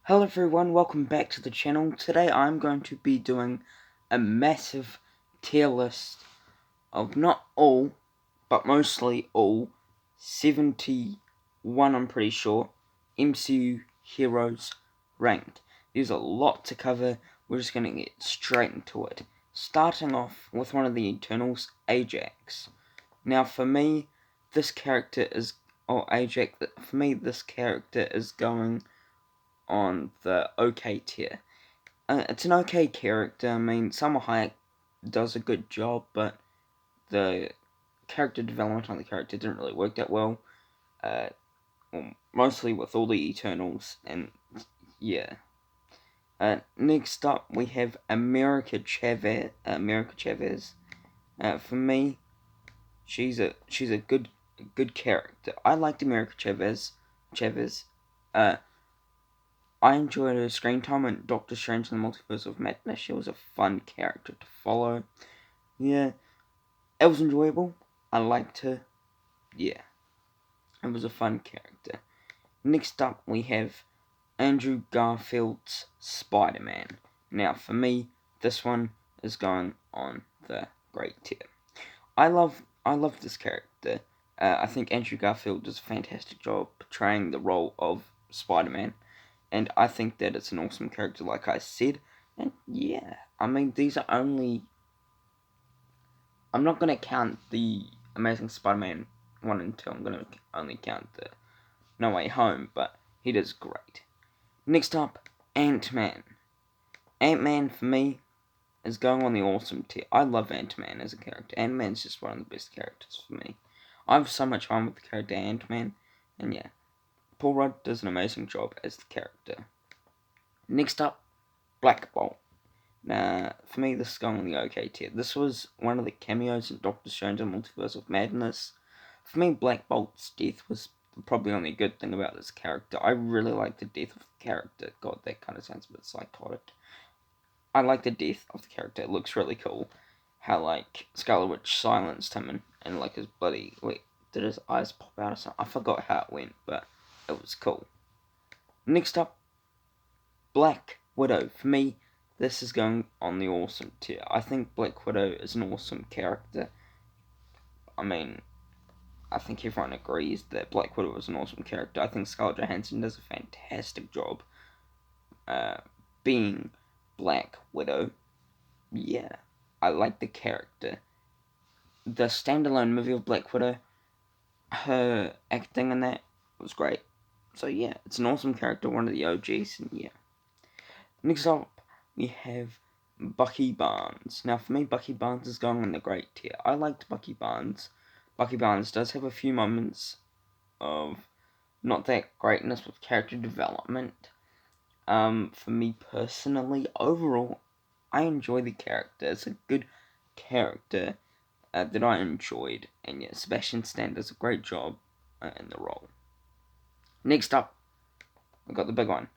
Hello everyone, welcome back to the channel. Today I'm going to be doing a massive tier list of not all, but mostly all, 71 I'm pretty sure, MCU heroes ranked. There's a lot to cover, we're just going to get straight into it. Starting off with one of the Eternals, Ajax. Now for me, this character is, this character is going on the OK tier. It's an okay character. I mean, Salma Hayek does a good job, but the character development on the character didn't really work that well. Mostly with all the Eternals, and yeah. Next up, we have America Chavez. For me, she's a good character. I liked America Chavez. I enjoyed her screen time in Doctor Strange and the Multiverse of Madness. She was a fun character to follow. Yeah, it was enjoyable. I liked her. Yeah, it was a fun character. Next up, we have Andrew Garfield's Spider-Man. Now, for me, this one is going on the great tier. I love this character. I think Andrew Garfield does a fantastic job portraying the role of Spider-Man. And I think that it's an awesome character, like I said. And yeah, I mean, these are only... I'm not going to count the Amazing Spider-Man 1 and 2. I'm going to only count the No Way Home, but he does great. Next up, Ant-Man. Ant-Man, for me, is going on the awesome tier. I love Ant-Man as a character. Ant-Man's just one of the best characters for me. I have so much fun with the character Ant-Man. And yeah, Paul Rudd does an amazing job as the character. Next up, Black Bolt. Now, for me, this is going on the OK tier. This was one of the cameos in Doctor Strange and Multiverse of Madness. For me, Black Bolt's death was probably the only good thing about this character. I really like the death of the character. God, that kind of sounds a bit psychotic. I like the death of the character. It looks really cool. How, like, Scarlet Witch silenced him and like, his bloody... Wait, did his eyes pop out or something? I forgot how it went, but it was cool. Next up, Black Widow. For me, this is going on the awesome tier. I think Black Widow is an awesome character. I mean, I think everyone agrees that Black Widow is an awesome character. I think Scarlett Johansson does a fantastic job being Black Widow. Yeah, I like the character. The standalone movie of Black Widow, her acting in that was great. So yeah, it's an awesome character, one of the OGs, and yeah. Next up, we have Bucky Barnes. Now, for me, Bucky Barnes is going on the great tier. I liked Bucky Barnes. Bucky Barnes does have a few moments of not that greatness with character development. For me personally, overall, I enjoy the character. It's a good character that I enjoyed. And yeah, Sebastian Stan does a great job in the role. Next up, we got the big one.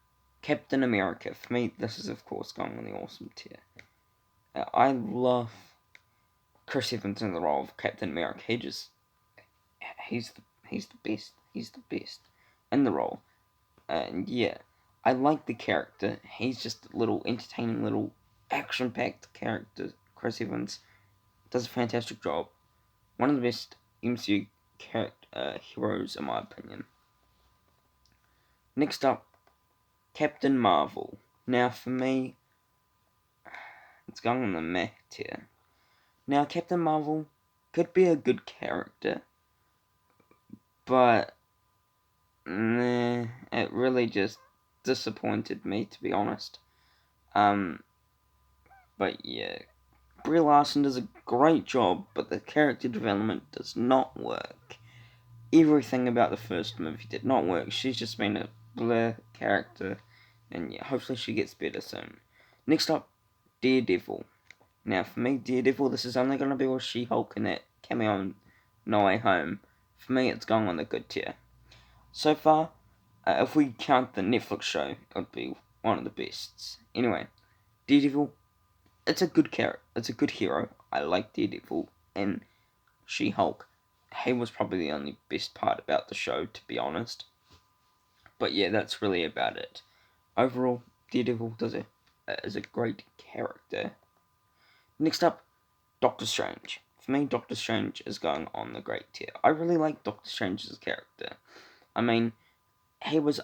Captain America. For me, this is of course going on the awesome tier. I love Chris Evans in the role of Captain America. He's the best. He's the best in the role. And yeah, I like the character. He's just a little entertaining, little action-packed character. Chris Evans does a fantastic job. One of the best MCU heroes, in my opinion. Next up, Captain Marvel. Now, for me, it's going on the meh tier. Now, Captain Marvel could be a good character, but it really just disappointed me, to be honest. But yeah, Brie Larson does a great job, but the character development does not work. Everything about the first movie did not work. She's just been a bleh character, and yeah, hopefully she gets better soon. Next up, Daredevil. Now, for me, Daredevil, this is only going to be with She-Hulk and that cameo in No Way Home. For me, it's going on the good tier. So far, if we count the Netflix show, it would be one of the bests. Anyway, Daredevil, it's a good character. It's a good hero. I like Daredevil and She-Hulk. He was probably the only best part about the show, to be honest. But yeah, that's really about it. Overall, Daredevil is a great character. Next up, Doctor Strange. For me, Doctor Strange is going on the great tier. I really like Doctor Strange's character. I mean, he was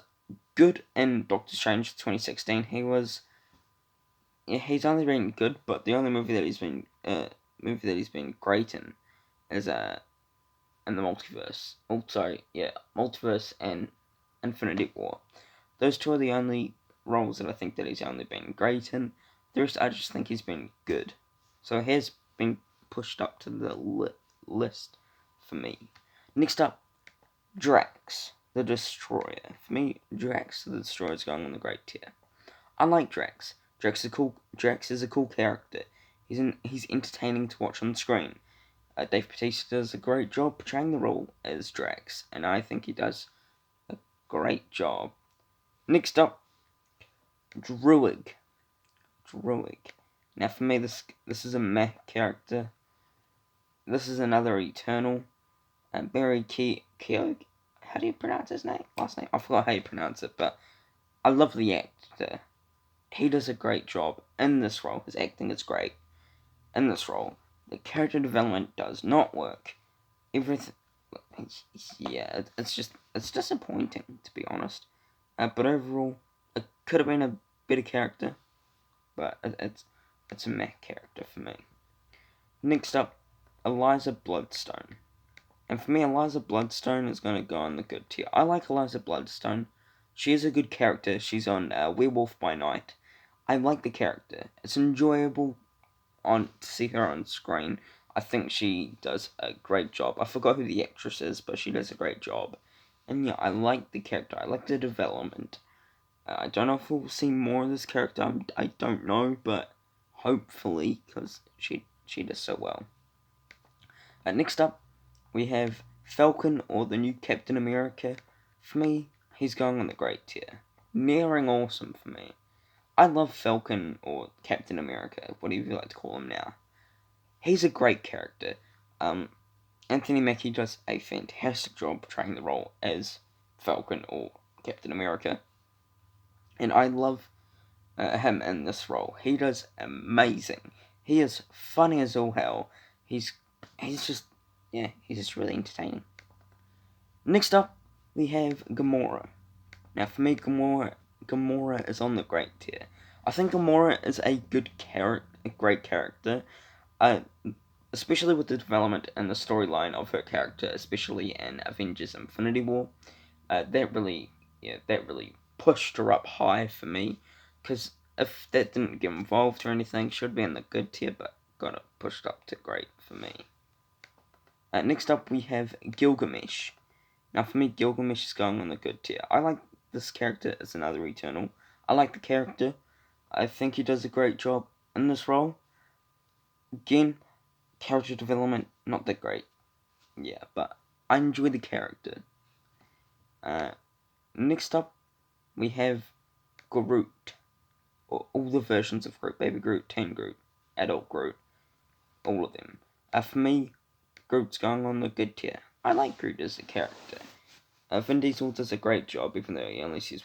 good in Doctor Strange 2016. He's only been good, but the only movie that he's been great in is in the multiverse. Oh, sorry, yeah, multiverse and Infinity War. Those two are the only roles that I think that he's only been great in. The rest, I just think he's been good. So he has been pushed up to the list for me. Next up, Drax, the Destroyer. For me, Drax, the Destroyer is going on the great tier. I like Drax. Drax is a cool character. He's entertaining to watch on screen. Dave Bautista does a great job portraying the role as Drax, and I think he does a great job. Next up, Druig. Now for me, this is a meh character. This is another Eternal. Barry Keogh. How do you pronounce his last name? I forgot how you pronounce it, but I love the actor. He does a great job in this role. His acting is great in this role. The character development does not work. Everything, yeah, it's disappointing, to be honest. But overall, it could have been a better character, but it's a meh character for me. Next up, Eliza Bloodstone. And for me, Eliza Bloodstone is going to go on the good tier. I like Eliza Bloodstone. She is a good character. She's on Werewolf by Night. I like the character. It's enjoyable to see her on screen. I think she does a great job. I forgot who the actress is, but she does a great job. And yeah, I like the character. I like the development. I don't know if we'll see more of this character. I don't know, but hopefully, because she does so well. Next up, we have Falcon, or the new Captain America. For me, he's going on the great tier. Nearing awesome for me. I love Falcon, or Captain America, whatever you like to call him now. He's a great character. Anthony Mackie does a fantastic job portraying the role as Falcon, or Captain America. And I love him in this role. He does amazing. He is funny as all hell. He's just really entertaining. Next up, we have Gamora. Now, for me, Gamora is on the great tier. I think Gamora is a great character, especially with the development and the storyline of her character, especially in Avengers: Infinity War. That really pushed her up high for me, because if that didn't get involved or anything, should be in the good tier, but got it pushed up to great for me. Next up, we have Gilgamesh. Now, for me, Gilgamesh is going on the good tier. I like this character as another Eternal. I like the character. I think he does a great job in this role. Again, character development, not that great. Yeah, but I enjoy the character. Next up, we have Groot. Or all the versions of Groot. Baby Groot, Teen Groot, Adult Groot. All of them. For me, Groot's going on the good tier. I like Groot as a character. Vin Diesel does a great job, even though he only says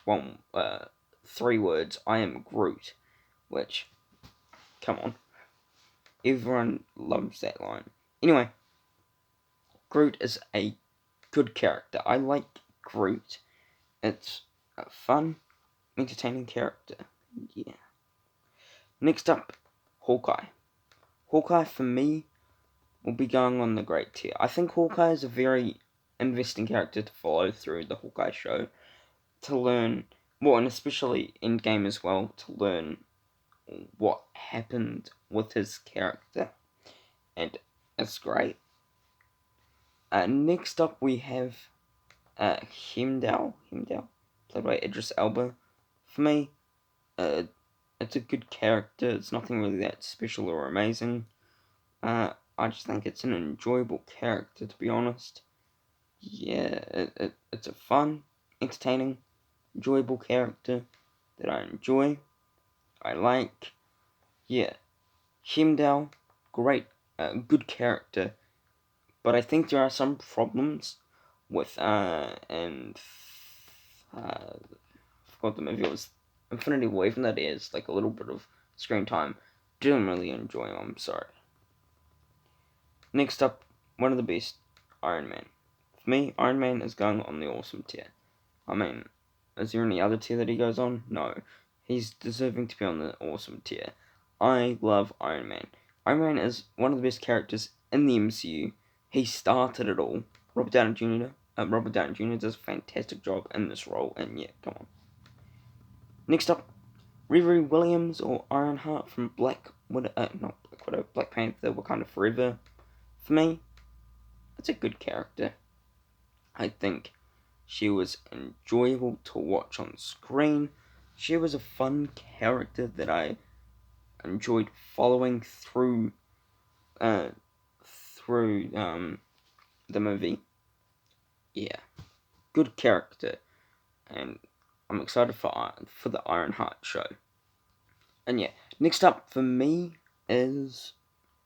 3 words, I am Groot. Which, come on. Everyone loves that line. Anyway, Groot is a good character. I like Groot. It's a fun, entertaining character. Yeah. Next up, Hawkeye. Hawkeye, for me, will be going on the great tier. I think Hawkeye is a very investing character to follow through the Hawkeye show, to learn, and especially in game as well, to learn what happened with his character, and it's great. Next up, we have Heimdall, played by Idris Elba. For me, it's a good character. It's nothing really that special or amazing. I just think it's an enjoyable character, to be honest. Yeah, it's a fun, entertaining, enjoyable character that I enjoy. I like. Yeah, Heimdall, great, good character. But I think there are some problems with I forgot the movie. It was Infinity War, even though it is like a little bit of screen time, didn't really enjoy him. I'm sorry. Next up, one of the best, Iron Man. For me, Iron Man is going on the awesome tier. I mean, is there any other tier that he goes on? No. He's deserving to be on the awesome tier. I love Iron Man. Iron Man is one of the best characters in the MCU. He started it all. Robert Downey Jr. Does a fantastic job in this role, and yeah, come on. Next up, Riri Williams or Ironheart from Black Widow, not Black Widow, Black Panther, Wakanda Forever. For me, it's a good character. I think she was enjoyable to watch on screen. She was a fun character that I enjoyed following through the movie. Yeah, good character, and I'm excited for the Ironheart show. And yeah, next up for me is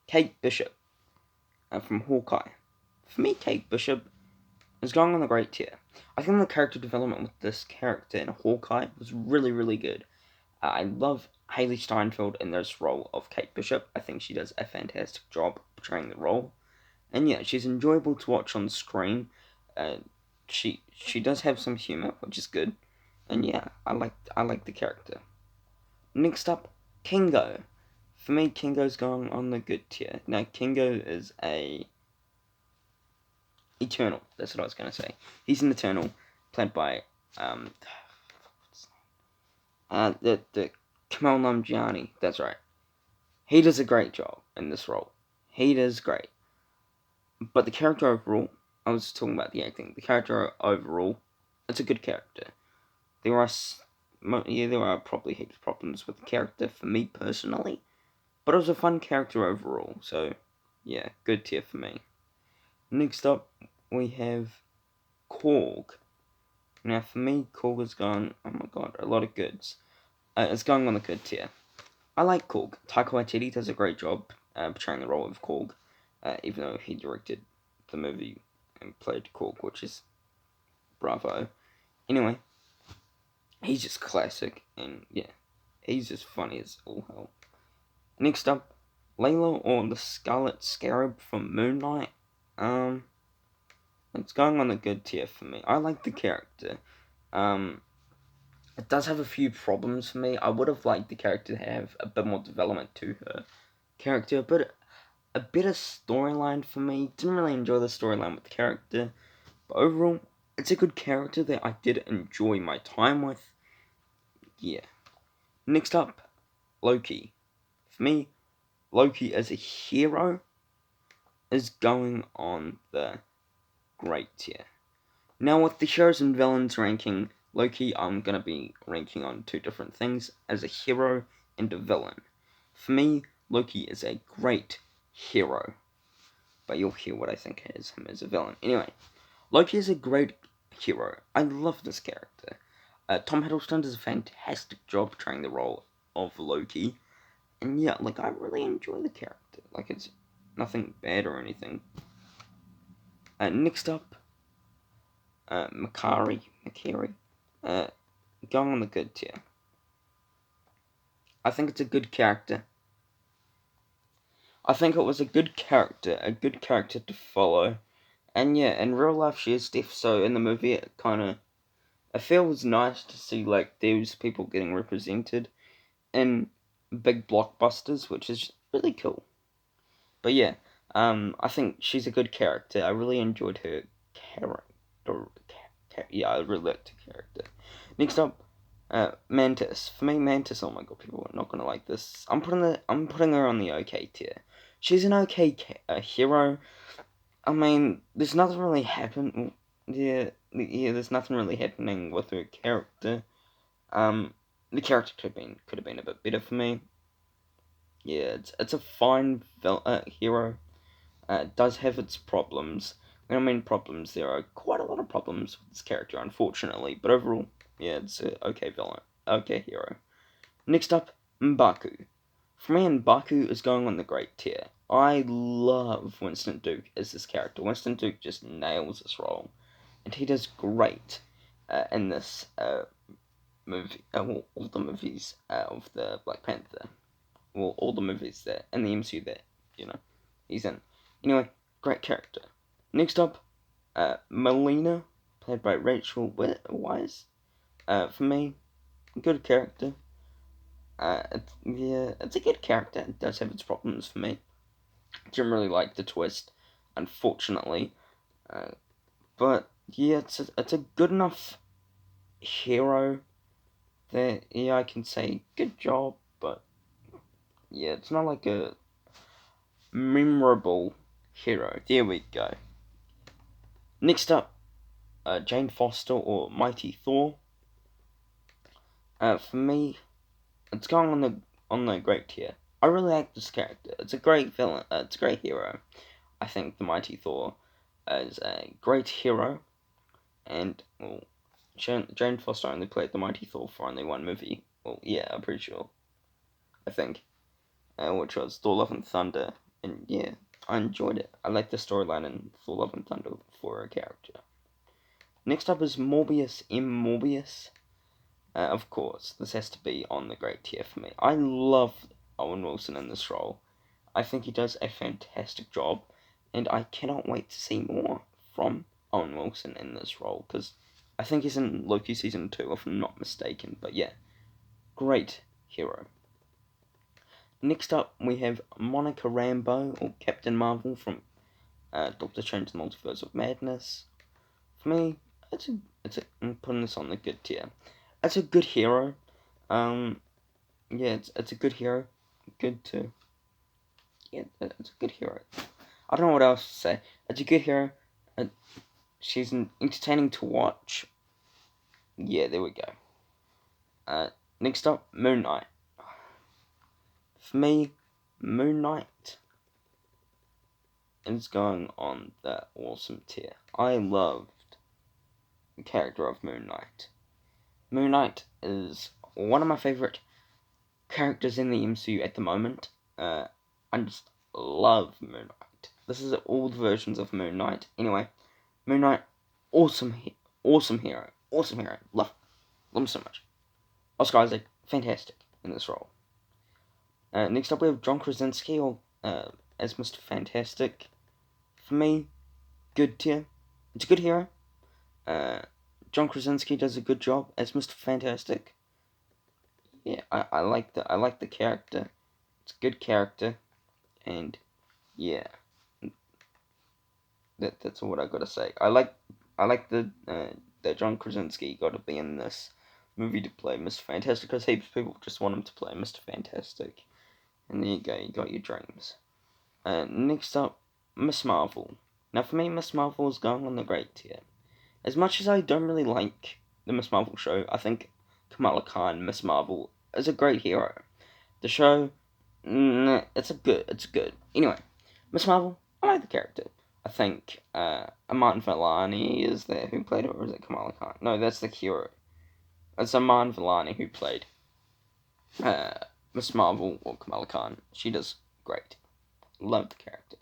Kate Bishop from Hawkeye. For me, Kate Bishop is going on the great tier. I think the character development with this character in Hawkeye was really, really good. I love Haley Steinfeld in this role of Kate Bishop. I think she does a fantastic job portraying the role. And yeah, she's enjoyable to watch on screen. She does have some humor, which is good. And yeah, I like the character. Next up, Kingo. For me, Kingo's going on the good tier. Now, Kingo is a Eternal. That's what I was gonna say. He's an Eternal, played by the Kamal Namjiani. That's right. He does a great job in this role. He does great. But the character overall, I was talking about the acting. The character overall, it's a good character. There are probably heaps of problems with the character for me personally, but it was a fun character overall. So, yeah, good tier for me. Next up, we have Korg. Now, for me, Korg has gone, oh my god, a lot of goods. It's going on the good tier. I like Korg. Taika Waititi does a great job portraying the role of Korg, even though he directed the movie and played Korg, which is bravo. Anyway, he's just classic, and yeah, he's just funny as all hell. Next up, Layla or the Scarlet Scarab from Moon Knight. It's going on a good tier for me. I like the character. It does have a few problems for me. I would have liked the character to have a bit more development to her character, but a better storyline for me. Didn't really enjoy the storyline with the character, but overall, it's a good character that I did enjoy my time with. Yeah. Next up, Loki. For me, Loki as a hero is going on the great tier. Now, with the heroes and villains ranking, Loki, I'm going to be ranking on two different things, as a hero and a villain. For me, Loki is a great hero, but you'll hear what I think is him as a villain. Anyway, Loki is a great hero. I love this character. Tom Hiddleston does a fantastic job portraying the role of Loki, and yeah, like, I really enjoy the character. Like, it's nothing bad or anything. Next up, Makari, going on the good tier. I think it's a good character. I think it was a good character to follow. And yeah, in real life she is deaf, so in the movie it feels nice to see, like, those people getting represented in big blockbusters, which is really cool. But yeah, I think she's a good character. I really enjoyed her character. Yeah, I really liked her character. Next up, Mantis. For me, Mantis. Oh my god, people are not gonna like this. I'm putting her on the okay tier. She's an okay hero. I mean, there's nothing really happening. Yeah, there's nothing really happening with her character. The character could have been a bit better for me. Yeah, it's a fine hero. It does have its problems. When I mean problems, there are quite a lot of problems with this character, unfortunately. But overall, yeah, it's an okay villain, okay hero. Next up, M'Baku. For me, M'Baku is going on the great tier. I love Winston Duke as this character. Winston Duke just nails this role, and he does great in this all the movies of the Black Panther. Well, all the movies that in the MCU that he's in. Anyway, great character. Next up, Melina, played by Rachel Weisz. For me, good character. It's a good character. It does have its problems for me. Didn't really like the twist, unfortunately. But yeah, it's a good enough hero that I can say good job, but yeah, it's not like a memorable hero. There we go. Next up, Jane Foster or Mighty Thor. For me, it's going on the great tier. I really like this character. It's a great villain. It's a great hero. I think the Mighty Thor is a great hero, and well, Jane Foster only played the Mighty Thor for only one movie. Well, yeah, I'm pretty sure. I think, which was Thor: Love and Thunder, and yeah, I enjoyed it. I like the storyline in Thor: Love and Thunder for a character. Next up is Morbius M. Morbius. Of course, this has to be on the great tier for me. I love Owen Wilson in this role. I think he does a fantastic job, and I cannot wait to see more from Owen Wilson in this role, because I think he's in Loki Season 2, if I'm not mistaken. But yeah, great hero. Next up, we have Monica Rambeau, or Captain Marvel, from Doctor Strange in the Multiverse of Madness. For me, I'm putting this on the good tier. It's a good hero. Yeah, it's a good hero. Good to. Yeah, it's a good hero. I don't know what else to say. It's a good hero. She's entertaining to watch. Yeah, there we go. Next up, Moon Knight. For me, Moon Knight is going on the awesome tier. I loved the character of Moon Knight. Moon Knight is one of my favorite characters in the MCU at the moment. I just love Moon Knight. This is all the versions of Moon Knight. Anyway, Moon Knight, awesome hero. Love him so much. Oscar Isaac, fantastic in this role. Next up we have John Krasinski as Mr. Fantastic. For me, good tier. It's a good hero. John Krasinski does a good job as Mr. Fantastic. Yeah, I like the character. It's a good character, and yeah, that's what I gotta say. I like that John Krasinski got to be in this movie to play Mr. Fantastic, because heaps of people just want him to play Mr. Fantastic, and there you go, you got your dreams. Next up, Miss Marvel. Now for me, Miss Marvel is going on the great tier. As much as I don't really like the Miss Marvel show, I think Kamala Khan, Miss Marvel, is a great hero. The show, it's good. Anyway, Miss Marvel, I like the character. I think Martin Vellani is there who played it, or is it Kamala Khan? No, that's the hero. It's Martin Vellani who played Miss Marvel, or Kamala Khan. She does great. Love the character.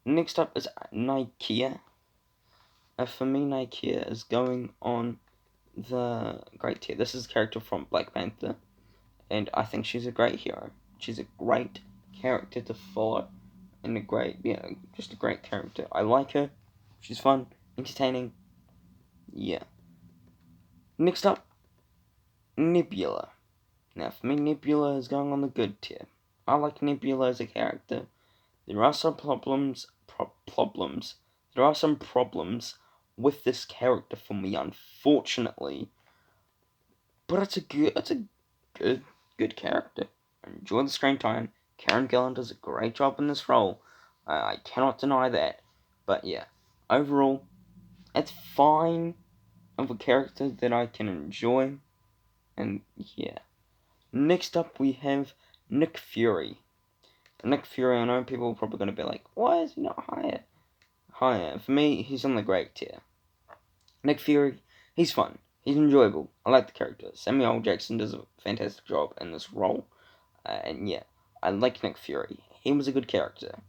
Next up is Nakia. For me, Nakia is going on the great tier. This is a character from Black Panther, and I think she's a great hero. She's a great character to follow, and just a great character. I like her. She's fun, entertaining. Yeah. Next up, Nebula. Now, for me, Nebula is going on the good tier. I like Nebula as a character. There are some problems. There are some problems with this character for me, unfortunately. But it's a good character. I enjoy the screen time. Karen Gillan does a great job in this role. I cannot deny that. But yeah, overall, it's fine of a character that I can enjoy. And yeah. Next up, we have Nick Fury. Nick Fury, I know people are probably going to be like, why is he not higher? For me, he's on the great tier. Nick Fury, he's fun. He's enjoyable. I like the character. Samuel L. Jackson does a fantastic job in this role. And yeah, I like Nick Fury. He was a good character.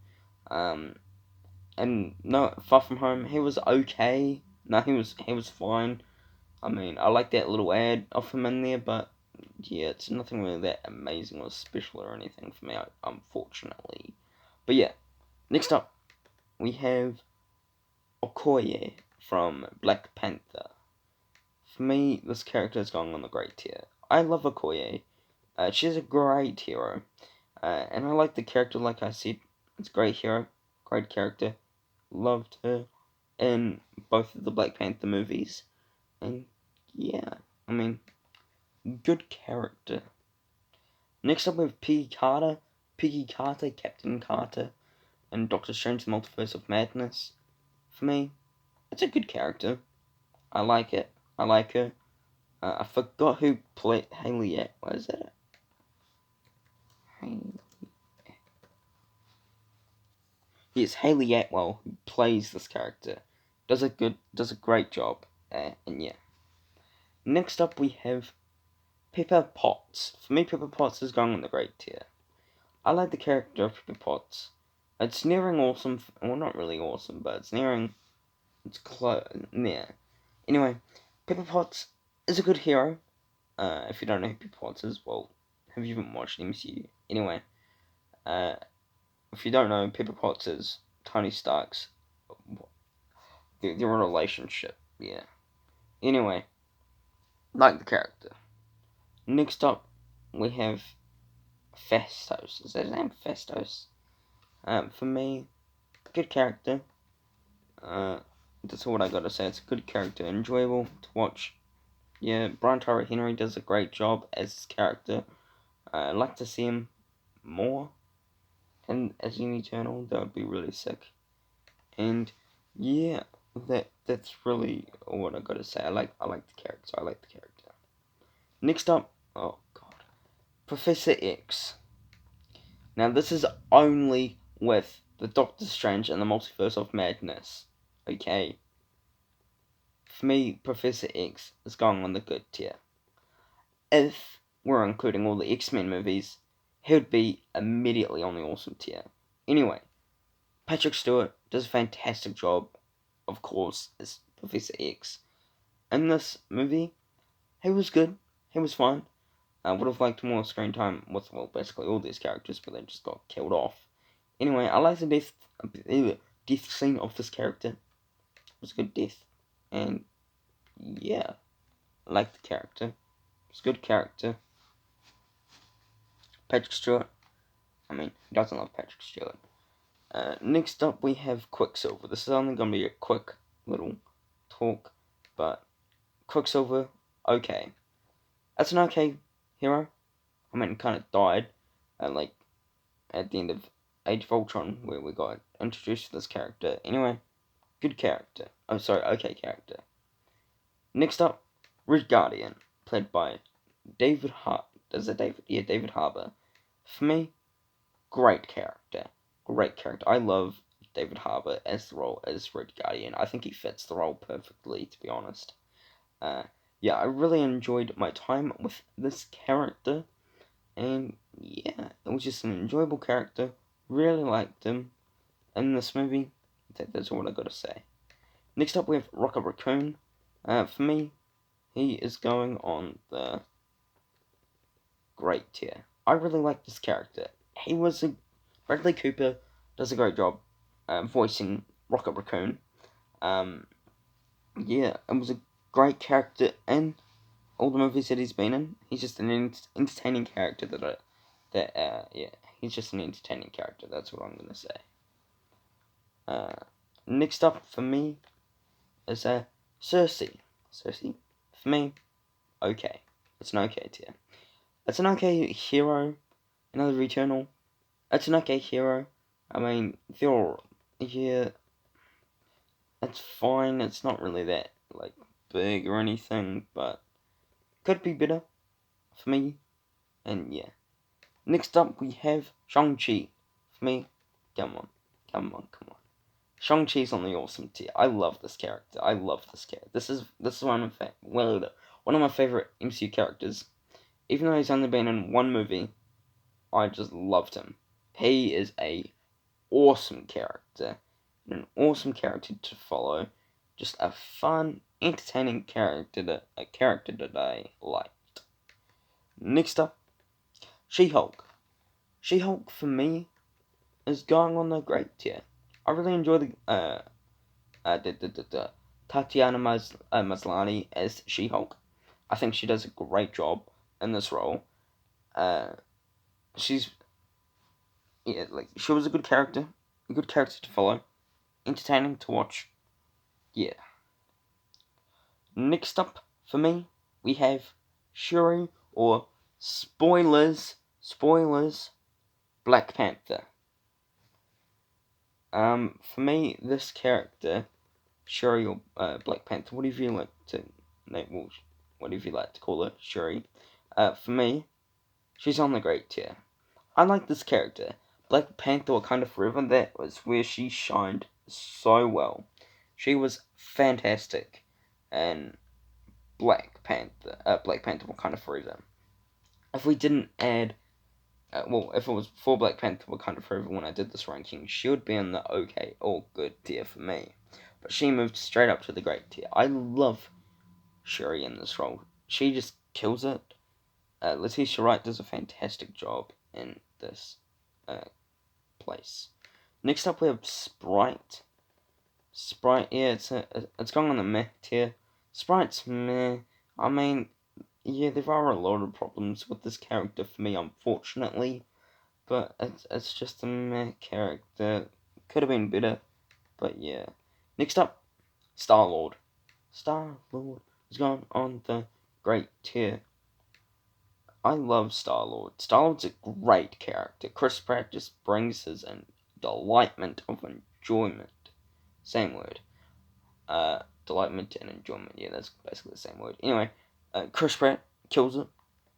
And no, Far From Home, he was okay. No, he was fine. I mean, I like that little ad of him in there, but yeah, it's nothing really that amazing or special or anything for me, unfortunately. But yeah, next up, we have Okoye from Black Panther. For me, this character is going on the great tier. I love Okoye. She's a great hero. And I like the character, like I said. It's a great hero, great character. Loved her in both of the Black Panther movies. And yeah, I mean, good character. Next up we have Piggy Carter, Captain Carter, and Doctor Strange the Multiverse of Madness. For me, it's a good character. I like it. I like her. I forgot who played Haley at. What is it? Yes, Haley Atwell, who plays this character, does a great job. And yeah. Next up we have Pepper Potts. For me, Pepper Potts is going on the great tier. I like the character of Pepper Potts. It's nearing awesome. Well, not really awesome, but it's nearing. It's close. Yeah. Anyway, Pepper Potts is a good hero. If you don't know who Pepper Potts is, well, have you even watched MCU? Anyway, if you don't know, Pepper Potts is Tony Stark's. They're in a relationship. Yeah. Anyway, like the character. Next up, we have Festos. Is that his name? Festos. For me, good character. That's all I gotta say. It's a good character, enjoyable to watch. Yeah, Brian Tyree Henry does a great job as his character. I'd like to see him more, and as an Eternal, that would be really sick. And yeah, that's really what I gotta say. I like the character. I like the character. Next up, oh god, Professor X. Now this is only with the Doctor Strange and the Multiverse of Madness. Okay. For me, Professor X is going on the good tier. If we're including all the X-Men movies, he would be immediately on the awesome tier. Anyway, Patrick Stewart does a fantastic job, of course, as Professor X. In this movie, he was good. He was fine. I would have liked more screen time with, well, basically all these characters, but they just got killed off. Anyway, I like the death scene of this character. It was a good death. And, yeah, I like the character. It's a good character. Patrick Stewart. I mean, who doesn't love Patrick Stewart? Next up, we have Quicksilver. This is only going to be a quick little talk, but Quicksilver, okay. That's an okay hero. I mean, kind of died at the end of Age of Ultron, where we got introduced to this character. Anyway, good character. Oh, sorry, okay character. Next up, Red Guardian, played by David Hart. Is it David? Yeah, David Harbour. For me, great character. Great character. I love David Harbour as the role as Red Guardian. I think he fits the role perfectly, to be honest. Yeah, I really enjoyed my time with this character. And yeah, it was just an enjoyable character. Really liked him in this movie. That's all I gotta say. Next up, we have Rocket Raccoon. For me, he is going on the great tier. I really like this character. Bradley Cooper does a great job voicing Rocket Raccoon. Yeah, it was a great character in all the movies that he's been in. He's just an entertaining character yeah, he's just an entertaining character. That's what I'm gonna say. Next up for me is Cersei. Cersei, for me, okay. It's an okay tier. It's an okay hero. Another Eternal. It's an okay hero. I mean, yeah, it's fine. It's not really that big or anything, but could be better for me. And yeah. Next up we have Shang-Chi. For me, come on. Shang-Chi's on the awesome tier. I love this character. This is one of my favorite MCU characters. Even though he's only been in one movie, I just loved him. He is a awesome character. An awesome character to follow. Just a fun, entertaining a character that I liked. Next up, She-Hulk. She-Hulk for me is going on the great tier. I really enjoy the Tatiana Maslany as She-Hulk. I think she does a great job in this role. She's she was a good character to follow, entertaining to watch. Yeah. Next up for me, we have Shuri, or spoilers, Black Panther. For me, this character, Shuri or Black Panther, whatever you like to name, whatever you like to call her, Shuri. For me, she's on the great tier. I like this character. Black Panther Wakanda Forever, that was where she shined so well. She was fantastic. And Black Panther Wakanda Forever. If we didn't add, if it was for Black Panther Wakanda Forever when I did this ranking, she would be in the okay or good tier for me. But she moved straight up to the great tier. I love Shuri in this role. She just kills it. Letitia Wright does a fantastic job in this place. Next up we have Sprite. Yeah, it's going on the meh tier. Sprite's meh. I mean, yeah, there are a lot of problems with this character for me, unfortunately. But it's just a meh character. Could have been better, but yeah. Next up, Star-Lord. Star-Lord has gone on the great tier. I love Star-Lord. Star-Lord's a great character. Chris Pratt just brings his delightment of enjoyment. Same word. Delightment and enjoyment. Yeah, that's basically the same word. Anyway, Chris Pratt kills it.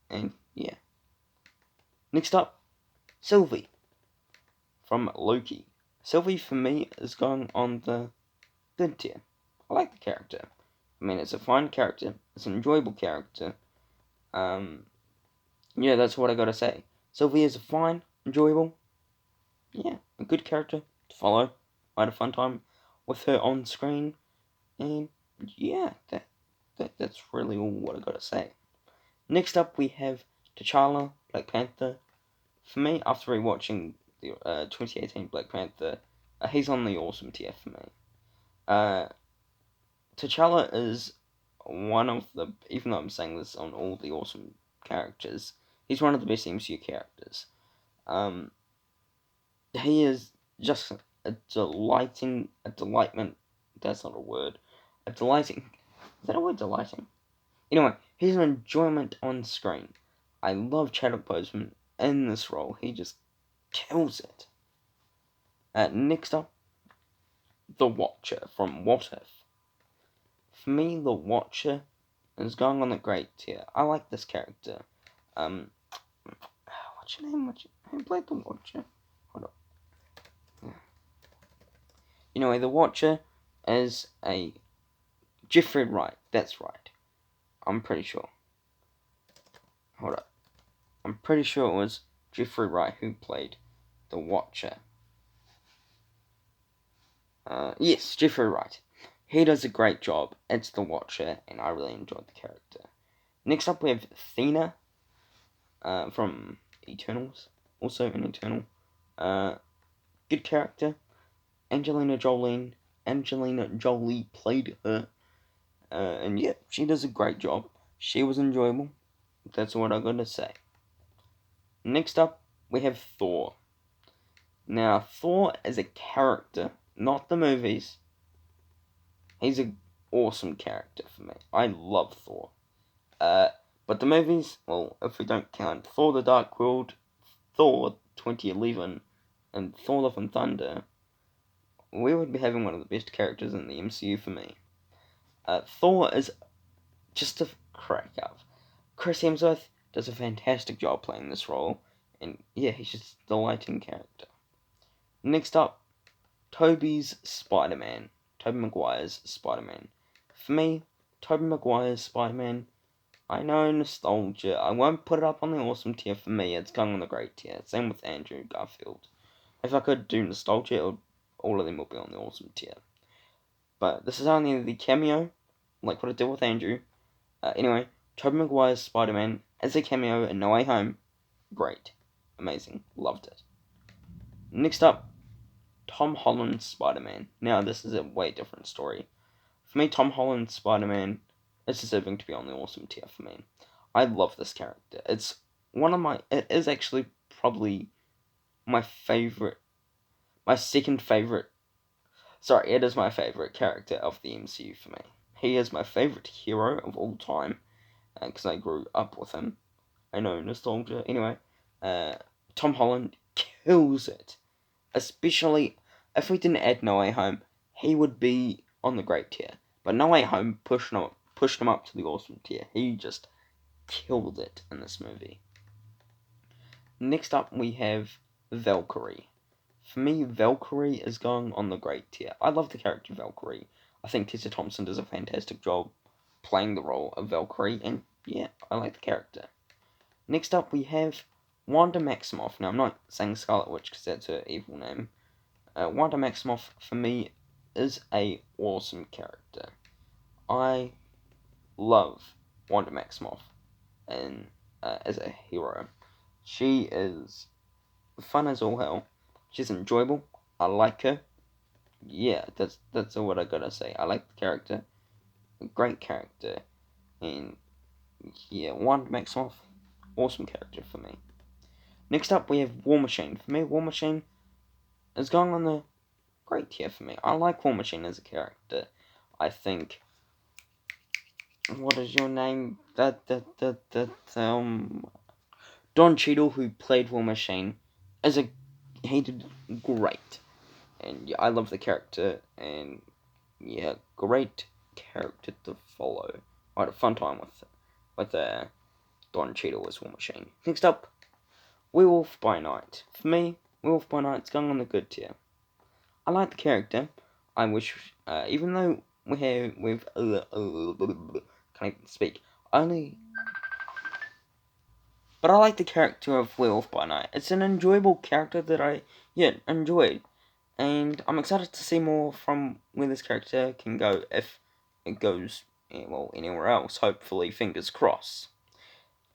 And yeah. Next up, Sylvie from Loki. Sylvie for me is going on the good tier. I like the character. I mean, it's a fine character. It's an enjoyable character. Yeah, that's what I gotta say. Sylvie is a fine, enjoyable, yeah, a good character to follow. I had a fun time with her on screen, and yeah, that's really all what I gotta say. Next up, we have T'Challa, Black Panther. For me, after rewatching the 2018 Black Panther, he's on the awesome tier for me. T'Challa is one of the, even though I'm saying this on all the awesome characters, he's one of the best MCU characters. He is just a delightment. That's not a word. A delighting. Is that a word, delighting? Anyway, he's an enjoyment on screen. I love Chadwick Boseman in this role. He just kills it. Next up, The Watcher from What If. For me, The Watcher is going on the great tier. I like this character. What's your name? Who played The Watcher? Hold on. Anyway, The Watcher is a Jeffrey Wright. That's right. I'm pretty sure. Hold up. I'm pretty sure it was Jeffrey Wright who played The Watcher. Yes, Jeffrey Wright. He does a great job. It's The Watcher, and I really enjoyed the character. Next up, we have Athena from Eternals. Also an Eternal. Good character. Angelina Jolie played her. And yeah, she does a great job. She was enjoyable. That's what I gotta say. Next up, we have Thor. Now, Thor as a character, not the movies. He's an awesome character for me. I love Thor. But the movies, well, if we don't count Thor the Dark World, Thor 2011, and Thor Love and Thunder, we would be having one of the best characters in the MCU for me. Thor is just a crack up. Chris Hemsworth does a fantastic job playing this role, and yeah, he's just a delighting character. Next up, Tobey Maguire's Spider-Man. For me, Tobey Maguire's Spider-Man, I know, nostalgia. I won't put it up on the awesome tier for me. It's going on the great tier. Same with Andrew Garfield. If I could do nostalgia, all of them would be on the awesome tier. But this is only the cameo, like what I did with Andrew. Anyway, Tobey Maguire's Spider-Man as a cameo in No Way Home. Great. Amazing. Loved it. Next up, Tom Holland's Spider-Man. Now, this is a way different story. For me, Tom Holland's Spider-Man is deserving to be on the awesome tier for me. I love this character. It is actually probably my second favorite. Sorry, it is my favorite character of the MCU for me. He is my favorite hero of all time, because I grew up with him. I know, nostalgia. Anyway, Tom Holland kills it. Especially if we didn't add No Way Home, he would be on the great tier. But No Way Home pushed him up to the awesome tier. He just killed it in this movie. Next up, we have Valkyrie. For me, Valkyrie is going on the great tier. I love the character Valkyrie. I think Tessa Thompson does a fantastic job playing the role of Valkyrie, and yeah, I like the character. Next up, we have Wanda Maximoff. Now, I'm not saying Scarlet Witch because that's her evil name. Wanda Maximoff, for me, is a awesome character. I love Wanda Maximoff and as a hero. She is fun as all hell. She's enjoyable. I like her. Yeah, that's all what I gotta say. I like the character. A great character. And yeah, Wanda Maximoff, awesome character for me. Next up, we have War Machine. For me, War Machine is going on the great tier for me. I like War Machine as a character. I think. What is your name? Don Cheadle, who played War Machine, he did great, and yeah, I love the character, and yeah, great character to follow. I had a fun time with Don Cheadle as War Machine. Next up, Werewolf by Night. For me, Werewolf by Night's going on the good tier. I like the character. I wish, even though we've can't even speak. But I like the character of Werewolf by Night. It's an enjoyable character that I enjoyed, and I'm excited to see more from where this character can go if it goes anywhere else. Hopefully, fingers crossed.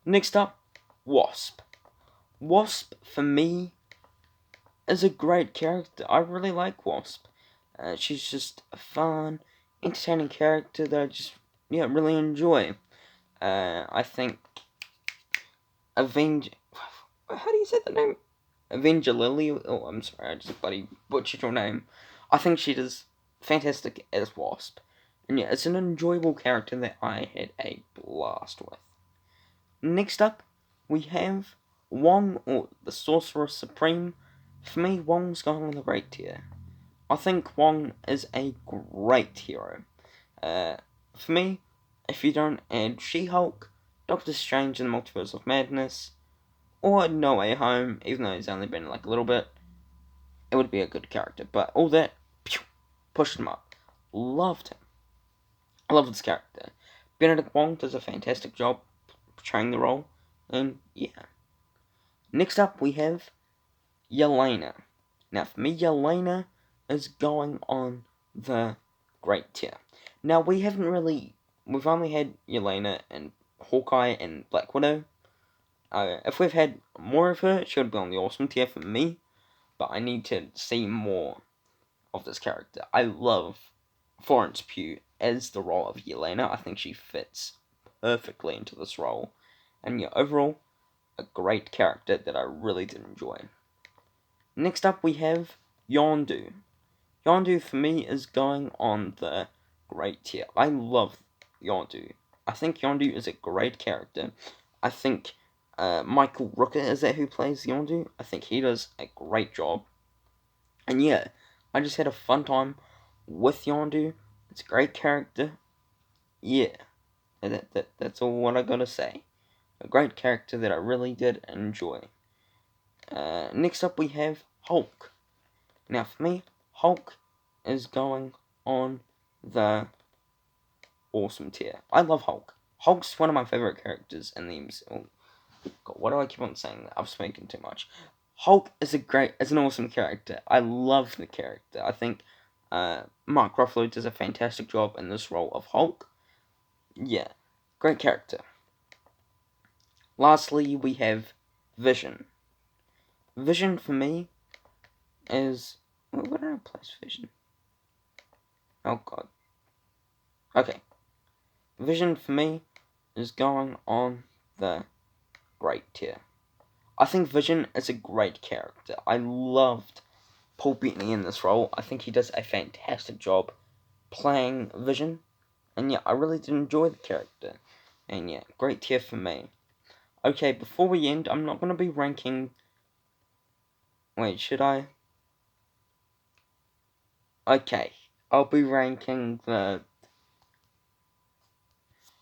Next up, Wasp. Wasp for me is a great character. I really like Wasp. She's just a fun, entertaining character that I just really enjoy. I think how do you say the name? Avenger Lily. Oh, I'm sorry, I just bloody butchered your name. I think she does fantastic as Wasp. And yeah, it's an enjoyable character that I had a blast with. Next up, we have Wong, or the Sorcerer Supreme. For me, Wong's going on the great tier. I think Wong is a great hero. For me, if you don't add She-Hulk, Doctor Strange and the Multiverse of Madness, or No Way Home, even though he's only been like a little bit, it would be a good character. But all that, pushed him up. Loved him. I love this character. Benedict Wong does a fantastic job portraying the role, and yeah. Next up, we have Yelena. Now, for me, Yelena is going on the great tier. Now, we've only had Yelena and Hawkeye and Black Widow. If we've had more of her, she would be on the awesome tier for me, but I need to see more of this character. I love Florence Pugh as the role of Yelena. I think she fits perfectly into this role, and yeah, overall, a great character that I really did enjoy. Next up, we have Yondu. Yondu, for me, is going on the great tier. I love Yondu. I think Yondu is a great character. I think Michael Rooker, is that who plays Yondu? I think he does a great job. And yeah, I just had a fun time with Yondu. It's a great character. Yeah, that's all what I gotta say. A great character that I really did enjoy. Next up, we have Hulk. Now, for me, Hulk is going on the awesome tier. I love Hulk. Hulk's one of my favorite characters in the MCU. God, why do I keep on saying that? I've spoken too much. Hulk is an awesome character. I love the character. I think Mark Ruffalo does a fantastic job in this role of Hulk. Yeah, great character. Lastly, we have Vision. Vision for me is... Where did I place Vision? Oh god. Okay. Vision for me is going on the great tier. I think Vision is a great character. I loved Paul Bettany in this role. I think he does a fantastic job playing Vision. And yeah, I really did enjoy the character. And yeah, great tier for me. Okay, before we end, I'm not going to be ranking... Wait, should I? Okay, I'll be ranking the...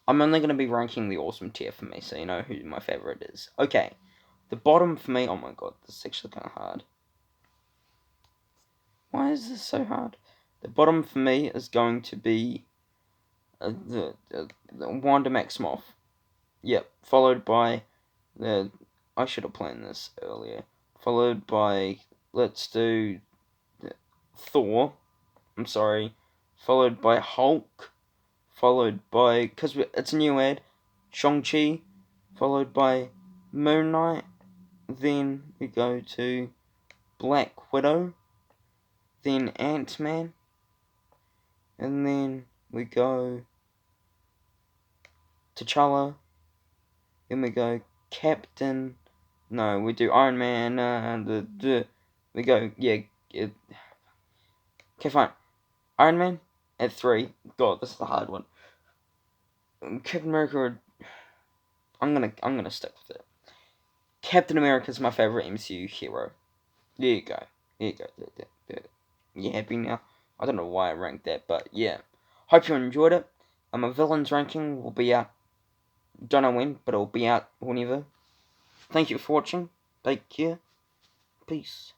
I'm only going to be ranking the awesome tier for me, so you know who my favourite is. Okay, the bottom for me... Oh my god, this is actually kind of hard. Why is this so hard? The bottom for me is going to be the Wanda Maximoff. Yep, followed by the... I should have planned this earlier. Followed by... Let's do... Thor. I'm sorry. Followed by Hulk. Followed by... Because it's a new ad. Shang-Chi. Followed by Moon Knight. Then we go to Black Widow. Then Ant-Man. And then we go T'Challa. Then we go Captain. No, we do Iron Man. We go, yeah. Okay, fine. Iron Man at 3. God, this is the hard one. Captain America. I'm gonna stick with it. Captain America is my favorite MCU hero. There you go. There you go. There. You happy now? I don't know why I ranked that, but yeah. Hope you enjoyed it. My villains ranking will be out. Don't know when, but it'll be out whenever. Thank you for watching. Take care. Peace.